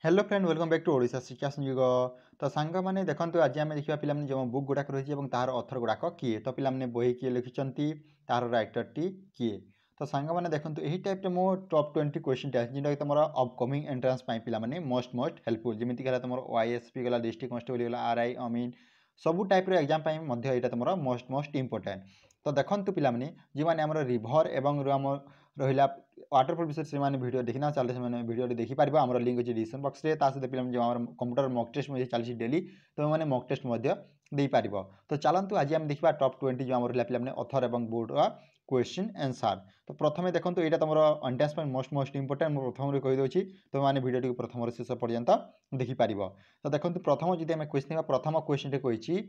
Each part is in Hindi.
Hello friend welcome back to Odisha Shiksha Sanyog. तो सांग मैंने देखो आज आम देखा पे जो बुक गुड़ाक रही है तार अथर गुड़ाक किए तो पे बही किए लिखिं तार राइटर टी किए। तो सांग मैंने देखो यही टाइप मो टॉप 20 क्वेश्चन जोटा तुम अपकमिंग एंट्रांस पे मोस्ट हेल्पफुल जमीक तुम वाईएसपी गला डिस्ट्रिक्ट कन्स्टेबल गला आरआई अमीन सबू टाइप एग्जाम यहाँ तुम मोस्ट इंपोर्टेंट। तो देखो पे जो मैंने रिभर एवं रहा वाटरफॉल विषय से वीडियो देखना चलते हैं वीडियो देखिपार आम लिंक अच्छे डिस्क्रिप्शन बॉक्स में सहित पे जो कंप्यूटर मॉक टेस्ट चलती डेली तो मैंने मॉक टेस्ट दे पार। तो चलतु आज आम देखा टॉप 20 जो आम रहा पे अथर और बोर्ड क्वेश्चन आंसर। तो प्रथम देखो यहाँ तुम एंट्रांस मोस्ट इंपोर्टेंट प्रथम कहीदे तो मैंने वीडियो प्रथम शेष पर्यंत देखिपार। तो देखो प्रथम जो आम क्वेश्चन प्रथम क्वेश्चन कही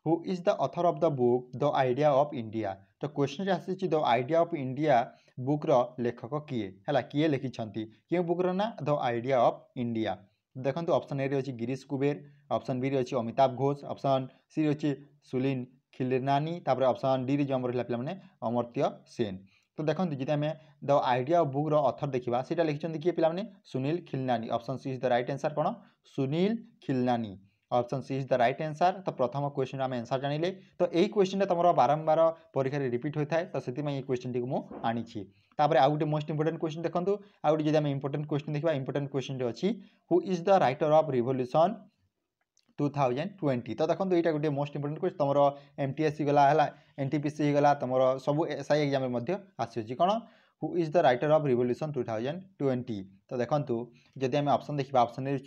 who is the author of the book the idea of India. तो क्वेश्चन आसी द आइडिया ऑफ इंडिया बुक्र लेखक किए है किए लिखिं क्यों बुक्र ना द आइडिया ऑफ इंडिया। देखो ऑप्शन ए अच्छी गिरीश कुबेर, ऑप्शन बी अच्छी अमिताभ घोष, ऑप्शन सी अच्छी सुनील खिलनानी, ऑप्शन डी जो आम रहा पे अमर्त्य सेन। तो देखो जी आम द आइडिया ऑफ बुक्र अथर देखा सीटा लिखिं किए पे Sunil Khilnani. Option C is the right answer कौन Sunil Khilnani. Option C is the right answer. तो प्रथम क्वेश्चन आम आंसर जानिले। तो यही क्वेश्चन तुम बारंबार परीक्षा रिपीट होता है तो से क्वेश्चन टी मुझे आनी। आउ गोटे मोस्ट इंपोर्टेंट क्वेश्चन देखो आउ गोटे जब इंपोर्टेंट क्वेश्चन देखा इंपोर्टेंट क्वेश्चन अच्छी who is the writer of revolution 2020। तो देखो यहाँ गोटे मोस्ट इंपोर्टेंट क्वेश्चन तुम एमटीएससी गला है एनटीपीसी गला तुम सब एसआई एग्जाम आसी कौन who is the writer of revolution 2020। तो देखो जदि आम ऑप्शन देखा option A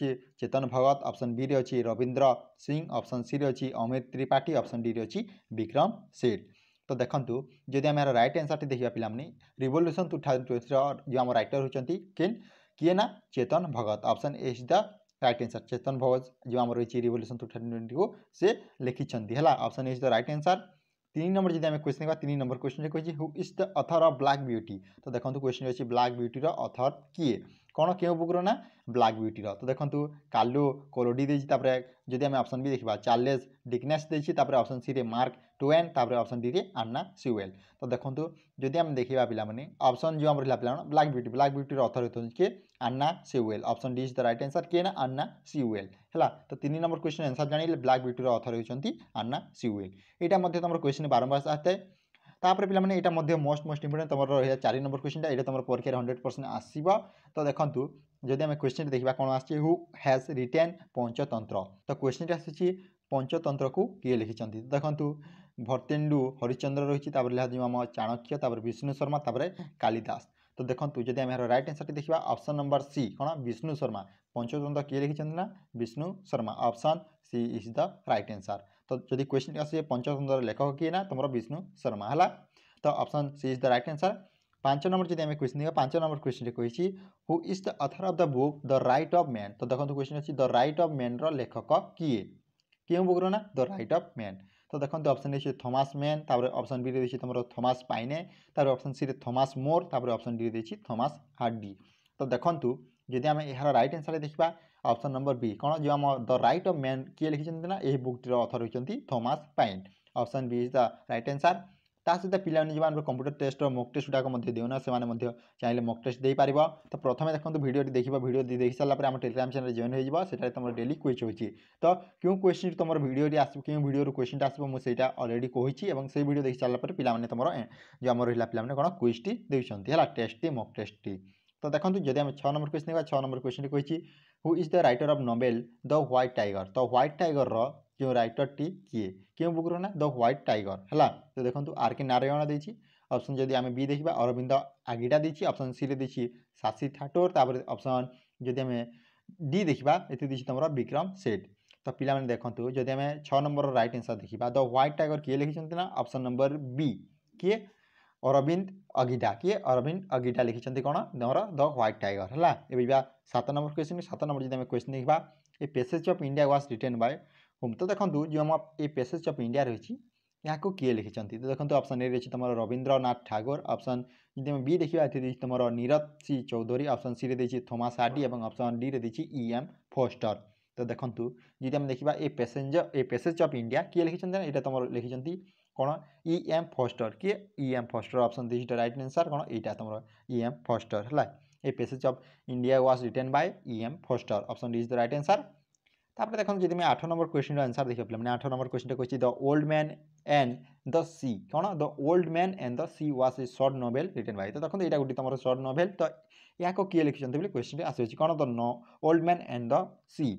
Chetan Bhagat, option B अच्छी रविंद्र सिंह, ऑप्शन सी अच्छी अमित त्रिपाठी, ऑप्शन डी अच्छी विक्रम सेठ। तो देखो जदि आम यार राइट आंसर देखा पे रिवोल्यूशन 2020 जो आम राइटर होती किए ना Chetan Bhagat. Option A is the right answer Chetan Bhagat जो आम रही रिवोल्यूशन 2020 को से लिखिं है। Option A is the right answer. 3 number जब आम क्वेश्चन देखा 3 नंबर क्वेश्चन कही who is the author of black beauty. तो देखो क्वेश्चन अच्छी ब्लैक ब्यूटी अथर किए कौन क्यों बुक्र ना ब्लैक ब्यूटी। तो देखो कालू कोलोडी जदि आम ऑप्शन भी देखा चार्लेस डिकनेस देती ऑप्शन सी रे मार्क ट्वेन ऑप्शन डी रे अन्ना सिवेल। तो देखो जदि आम देखा पे ऑप्शन जो आम रहा पे ब्लैक ब्यूटी अथर होती किए Anna Sewell. Option D is the right answer किए ना अन्ना सिवेल है। तो 3 नंबर क्वेश्चन आंसर जानिले ब्लैक ब्यूटी अथर होती अन्ना सिवेल। यहाँ तुम क्वेश्चन बारंबार आते हैं तापर पे यहाँ मोस्ट इंपोर्टेंट तुम रहा 4 नंबर क्वेश्चन ये तुम परीक्षा 100% आसो। तो देखो जदि आम क्वेश्चन देखा कौन आस हु हैज रिटेन पंचतंत्र। तो क्वेश्चन आसी पंचतंत्र को किए लिखिं। देखो भर्तेन्दु हरिचंद्र रही जो आम चाणक्य विष्णु शर्मा कालिदास। तो देखो जदि आम राइट आंसर देखा ऑप्शन नंबर सी कौन विष्णु शर्मा पंचतंत्र किए लिखिं ना Vishnu Sharma. Option C is the right answer. तो जदि क्वेश्चन आसे पंचतंत्र लेखक किए ना तुम विष्णु शर्मा है। तो option C is the right answer. 5 number जब आम क्वेश्चन देखा 5 नंबर क्वेश्चन कही who is the author of the book the right of man. तो देखो क्वेश्चन अच्छी द राइट ऑफ मैन लेखक किए क्यों बुक ना द राइट ऑफ मैन। तो देखो option A Thomas Mann option B देखिए तुम Thomas Paine option C Thomas More option D देखिए थॉमस हार्डी। तो देखो जदि आम यार राइट आंसर देखा ऑप्शन नंबर बी कौन जो आम द राइट ऑफ मैन किए लिखिं ना यही बुकटीर अथर होती Thomas Paine. Option B is the right answer. ता सहित पिलाने जो कंप्यूटर टेस्ट मॉक टेस्ट गुड़ाक देना से चाहिए मॉक टेस्ट दे पार। तो प्रथम देखो वीडियो देखा वीडियो देख सारापर आम टेलीग्राम चैनल जॉइन हो तुम डेली क्विज होती। तो क्यों क्वेश्चन तुम वीडियो आस क्यों वीडियो क्वेश्चन आसो मुझे अलरेडी कही से वीडियो देख सारापर पे तुम जो आम रहा पे कौन क्विज टी देती है टेस्ट टी मॉक टेस्ट टी। तो देखो जब आम 6 नंबर क्वेश्चन देखा 6 नंबर क्वेश्चन कही who is the writer of novel the white tiger. तो व्हाइट टाइगर जो राइटर टी किए क्यों बुक ना द व्हाइट टाइगर है। तो देखो आर के नारायण देती। ऑप्शन जदि आम बी देखा अरविंद आगिड़ा देती। ऑप्शन सी देखी शशि ठाकुर ऑप्शन जदि आम डी देखा ये तुम विक्रम सेठ। तो पे देखो जदि आम 6 नंबर राइट आंसर देखा द व्हाइट टाइगर किए लिखिं ना ऑप्शन नंबर बी किए अरविंद अगिड़ा किए अरविंद अगिड़ा लिखिं कौन नर द व्हाइट टाइगर है। ये 7 नंबर क्वेश्चन 7 नंबर जब क्वेश्चन देखा ए passage of India was written by whom. तो देखो जो आम ये पैसेज ऑफ इंडिया रही यहाँ किए लिखिं। तो देखो ऑप्शन ए रही तुम रविंद्रनाथ ठाकुर। ऑप्शन जब बी देखा ये तुम नीरज सी चौधरी। ऑप्शन सी रे थॉमस हार्डी और ऑप्शन डी रे ई.एम. फोस्टर। तो देखो जी आम देखा ए पैसेज ऑफ इंडिया किए लिखिं ये तुम लिखिं कौन ई.एम. फोस्टर किए E M. Forster. Option D right answer कौन यहाँ तुम ई.एम. फोस्टर है। A passage of India was written by E.M. Forster option D is the right answer. तापर देखो जदि मैं 8 नंबर क्वेश्चन आंसर देखिए पे 8 नंबर क्वेश्चन कहछि the old man and the sea कौन the old man and the sea was a short novel written by. तो देखो एटा गुटी तमरो शॉर्ट नोवेल तो या को किए लिखिसंते बोली क्वेश्चन आसी कौन the no old man and the sea.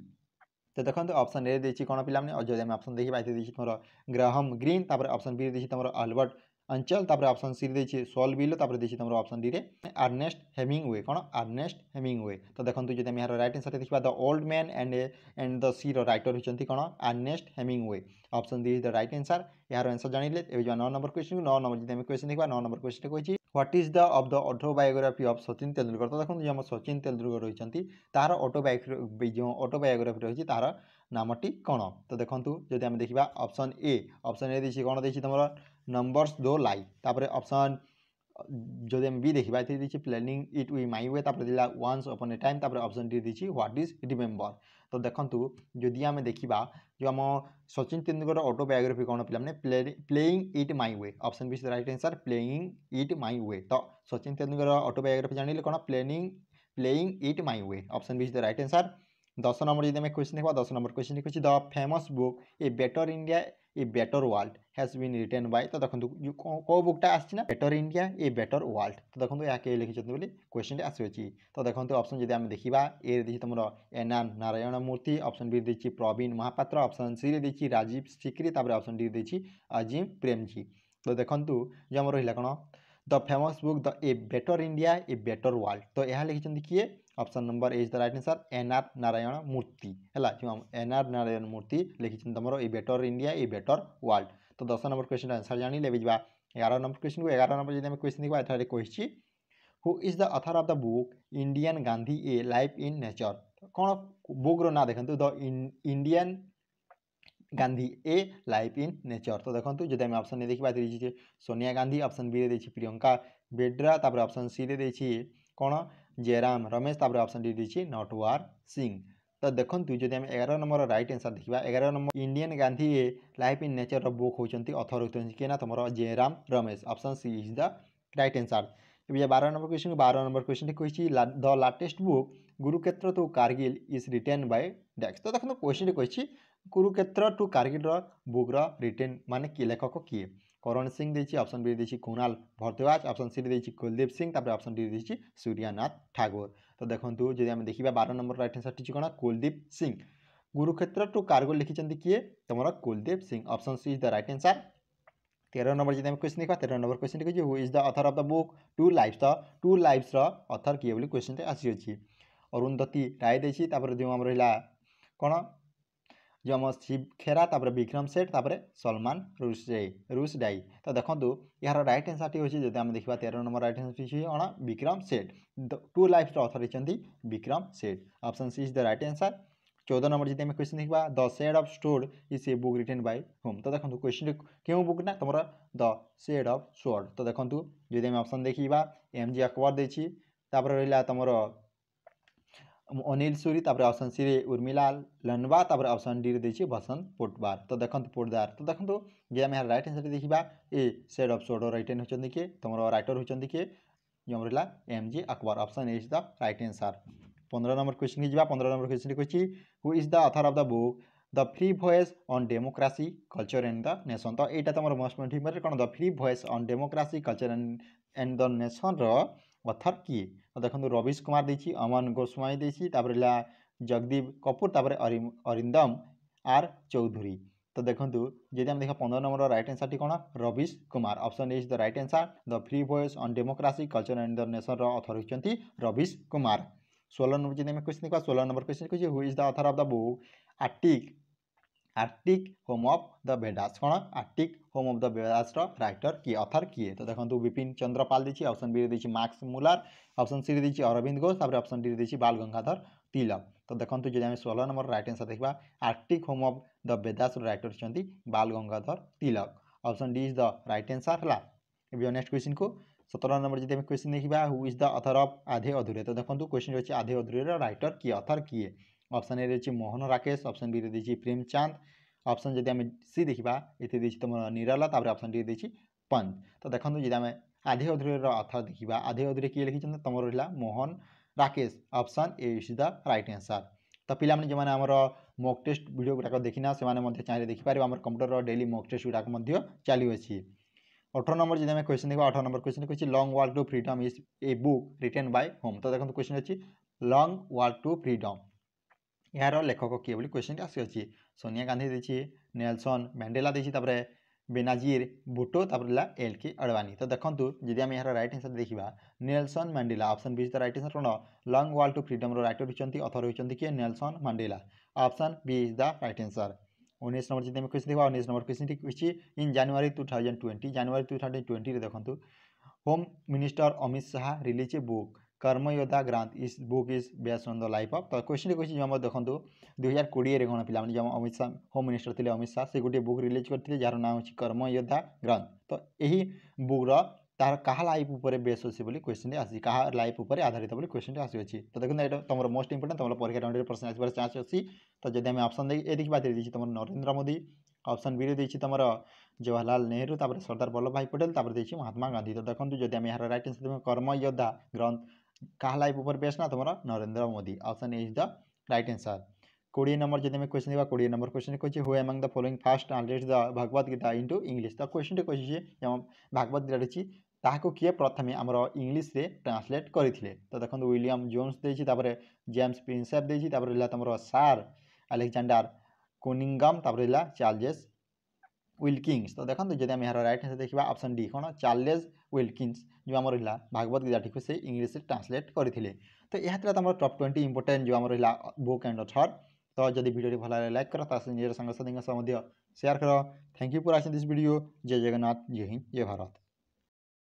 तो देखो ऑप्शन ए देछि कौन पिला माने जदि हम ऑप्शन देखि बाइते देछि तमरो ग्राहम ग्रीन तापर ऑप्शन बी देछि तमरो अल्बर्ट अंचल तापर ऑप्शन सी देछि सोलविल तापर देछि तमरो ऑप्शन डी रे अर्नेस्ट हेमिंगवे कौन अर्नेस्ट हेमिंगवे। तो देखो जदि हम यार राइट आंसर देखिबा the old man and the sea रो राइटर होचंती कौन Ernest Hemingway option D is the right answer. यार आंसर जानिले ए 9 नंबर क्वेश्चन 9 नंबर जदि हम क्वेश्चन देखिबा 9 नंबर क्वेश्चन कहछि what is the of the autobiography of Sachin Tendulkar. तो देखो जो हम सचिन तेंदुलकर रहिसंती तार ऑटोबायोग्राफी जो ऑटोबायोग्राफी रहिछि तार नामटी कौन। तो देखो जदि हम देखिबा ऑप्शन ए देछि कौन देछि तमरो नंबर्स दो लाई तापर ऑप्शन जदि हम बी देखिबा एथि देछि planning it we my way तापर दिला वंस अपॉन ए टाइम तापर ऑप्शन डी देछि व्हाट इज रिमेंबर। तो देखंतु जदि हम देखिबा जो हम सचिन तेंदुलकर ऑटोबायोग्राफी कौन पिला माने playing it my way option B is the right answer playing it my way. तो सचिन तेंदुलकर ऑटोबायोग्राफी जानिले कौन playing it my way option B is the right answer. 10 number जदि हमें क्वेश्चन देखा 10 नंबर क्वेश्चन लिखि the famous book a better India a better world has been written by. तो देखो को बुकटा आछि ना better India a better world. तो देखो या के लिखि बोली क्वेश्चन आसी अछि। तो देखो ऑप्शन जदि हम देखिबा ए देछि तमरो एनआर नारायण मूर्ति ऑप्शन बी देछि प्रवीण महापात्र ऑप्शन सी देछि राजीव सिकरी तापर ऑप्शन डी देछि अजीम प्रेमजी। तो देखो जो हम रहिला कोन the famous book the a better India a better world. तो यह लिखिछंती किए option number A is the right answer NR Narayana Murthy हैला जो एनआर नारायण मूर्ति लिखिछन तमरो a better India a better world. तो 10 नंबर क्वेश्चन आंसर जानि लेबे जिबा 11 नंबर क्वेश्चन को 11 नंबर जदि हम क्वेश्चन देखबा एठारे कहिछि who is the author of the book Indian Gandhi a life in nature. कोन बुक रो ना देखंतु the Indian Gandhi a life in nature. तो देखो जदि हम ऑप्शन ए देखबा देछि सोनिया गांधी ऑप्शन बी रे देछि प्रियंका बेड्रा तापर ऑप्शन सी रे देछि कोन जयराम रमेश तापर ऑप्शन डी देछि नटवर सिंह। तो देखो जदि हम 11 नंबर राइट आंसर देखबा 11 number Indian Gandhi a life in nature रो बुक होचंती ऑथर होचंती केना तमरो Jairam Ramesh option C is the right answer. ये 12 नंबर क्वेश्चन कहिछि the latest book Kurukshetra to Kargil is written by डेक्स। तो देखो क्वेश्चन कहिछि Kurukshetra to Kargil book written माने कि लेखक किए करण सिंह देछि ऑप्शन बी देछि कुणाल भारद्वाज ऑप्शन सी देछि कुलदीप सिंह तापर ऑप्शन डी देछि सूर्यनाथ ठाकुर। तो देखंतु जदि हम देखिबा 12 नंबर राइट आंसर टिछि कोन कुलदीप सिंह कुरुक्षेत्र टू कारगिल लिखिचंती किए तमरो Kuldeep Singh option C is the right answer. 13 number जदि हम क्वेश्चन देखा 13 नंबर क्वेश्चन कहै who is the author of the book two lives रो ऑथर किए बोली क्वेश्चन ते आसी अछि अरुंधति राय देछि तापर जो हम रहिला कोन जो हम शिव खेरा तापर विक्रम सेठ तापर सलमान रुसडाई। तो देखो यार राइट आंसर टी होछि जदि हम देखिबा 13 नंबर राइट आंसर टी होछि विक्रम सेठ टू लाइव्स रो ऑथर हिचंती Vikram Seth option C is the right answer. 14 number जदि हम क्वेश्चन देखिबा the shade of sword is a book written by whom. तो देखो क्वेश्चन केउ बुक ना तमरा द शेड ऑफ स्वॉर्ड। तो देखो जदि हम ऑप्शन देखिबा एमजी अकबर देछि तापर रहिला तमरो अनिल सूरी तापर ऑप्शन सी रे उर्मिला लनवा तापर ऑप्शन डी रे देछि बसंत पोटबार। तो देखो पोटदार। तो देखो जे हम राइट आंसर देखिबा a shade of sword right होचंदी के तमरो राइटर होचंदी के जो रहिला MG Akbar option A is the right answer. 15 number question की 15 नंबर क्वेश्चन कहछि who is the author of the book the free voice on democracy culture and the nation. तो एटा तमरो मोस्ट इंपोर्टेंट कोन the free voice on democracy culture and the nation रो ऑथर किए। तो देखो रवीश कुमार देछि अमन गोस्वामी देछि तापर जगदीप कपूर तापर अरिंदम आर चौधरी। तो देखो जदि हम देखा 15 नंबर राइट आंसर टी कोन Ravish Kumar option A is the right answer the free voice on democracy culture and the nation रो ऑथर होचंती रवीश कुमार। 16 नंबर जदि हम क्वेश्चन देखा 16 नंबर क्वेश्चन कहछि who is the author of the book arctic home of the Vedas. कोन arctic home of the Vedas रो राइटर की ऑथर किए। तो देखो विपिन चंद्र पाल देछि ऑप्शन बी देछि मार्क्स मुलर ऑप्शन सी देछि अरविंद घोष तापर ऑप्शन डी देछि बाल गंगाधर तिलक। तो देखो जदि हम 16 नंबर राइट आंसर देखबा arctic home of the Vedas रो राइटर छथि Bal Gangadhar Tilak option D is the right answer हला। एबे नेक्स्ट क्वेश्चन को 17 नंबर जदि हम क्वेश्चन देखबा who is the author of आधे अधूरे। तो देखो क्वेश्चन अछि आधे अधूरे रो राइटर की ऑथर किए ऑप्शन ए देछि मोहन राकेश ऑप्शन बी देछि प्रेमचंद ऑप्शन जदि हम सी देखबा एते देछि तमरो निराला तापर ऑप्शन डी देछि पंत। तो देखो जदि हम आधे अधूरेर अर्थ देखा आधे अधूरे किए लिखिं तुम रहा Mohan Rakesh option A is the right answer. तो पिला जो मैंने आमर मॉक टेस्ट वीडियो गुड़ाक देखना से चाहिए देखिपारे आम कंप्यूटर डेली मॉक टेस्ट गुड़ाक चलुअछि। 18 नंबर जब आम क्वेश्चन देखा 18 number question question long walk to freedom is a book written by whom. तो देखो क्वेश्चन अच्छी लॉन्ग वॉक टू फ्रीडम यार लेखक किए क्वेश्चन आसी सोनिया गांधी देखिए नेल्सन मैंडेला देखिए बेनाजीर भुट्टो एल के अडवाणी। तो देखो जब आम यार राइट आंसर देखा Nelson Mandela option B is the right answer. कौन long walk to freedom writer होती अथर होती किए Nelson Mandela option B is the right answer. 19 number जब क्वेश्चन देखा 19 number question question in January 2020 January 2020 देखो home minister Amit Shah release a book Karmayoddha Granth इस book is based on the life of. तो क्वेश्चन क्वेश्चन जो देखो 2020 कौन पिला जो अमित शाह होम मिनिस्टर थे अमित शाह से गोटे बुक रिलीज करते जार नाम हो कर्मयोद्धा ग्रांथ। तो यही बुक्र तार क्या लाइफ उपर बेस अच्छे बोली क्वेश्चन आसी क्या लाइफ उपर आधारित बोली क्वेश्चन आसी। तो देखो ये तुम मोस्ट इंपोर्टेंट तुम परीक्षा 100% आसबार चान्स अच्छी। तो जब आम ऑप्शन ए देखा तुम नरेंद्र मोदी ऑप्शन बी रे तुम जवाहरलाल नेहरू तापर सरदार वल्लभ भाई पटेल तापर महात्मा गांधी। तो देखो जब आम यार राइट आंसर कर्मयोद्धा ग्रंथ क्या लाइफ उपर बेस ना तुम Narendra Modi option A is the right answer. 20 number जब आम क्वेश्चन देखा 20 number question question who among the following first translate the Bhagavad Gita into English. तो क्वेश्चन क्वेश्चन भागवत गीता अच्छी ताकू किए प्रथम आमर इंग्लिश रे ट्रांसलेट करते। तो देखो विलियम जोन्स देपर जेम्स प्रिंसेप देपर तुम सार अलेक्जेंडर कुनिंगम तापर चार्लेस विल्किंस। तो देखो जब आम यार राइट आंसर देखा ऑप्शन डी कौन चार्लेस विल्किंस जो आम रहा भागवत गीता टी से इंग्लिश ट्रांसलेट करते। तो यह तुम टॉप 20 इंपोर्टेंट जो आम रहा बुक एंड ऑथर। तो जब वीडियो भल लाइक कर निजर सांगसाथी शेयर कर। Thank you for watching this video. जय जगन्नाथ जय हिंद जय भारत।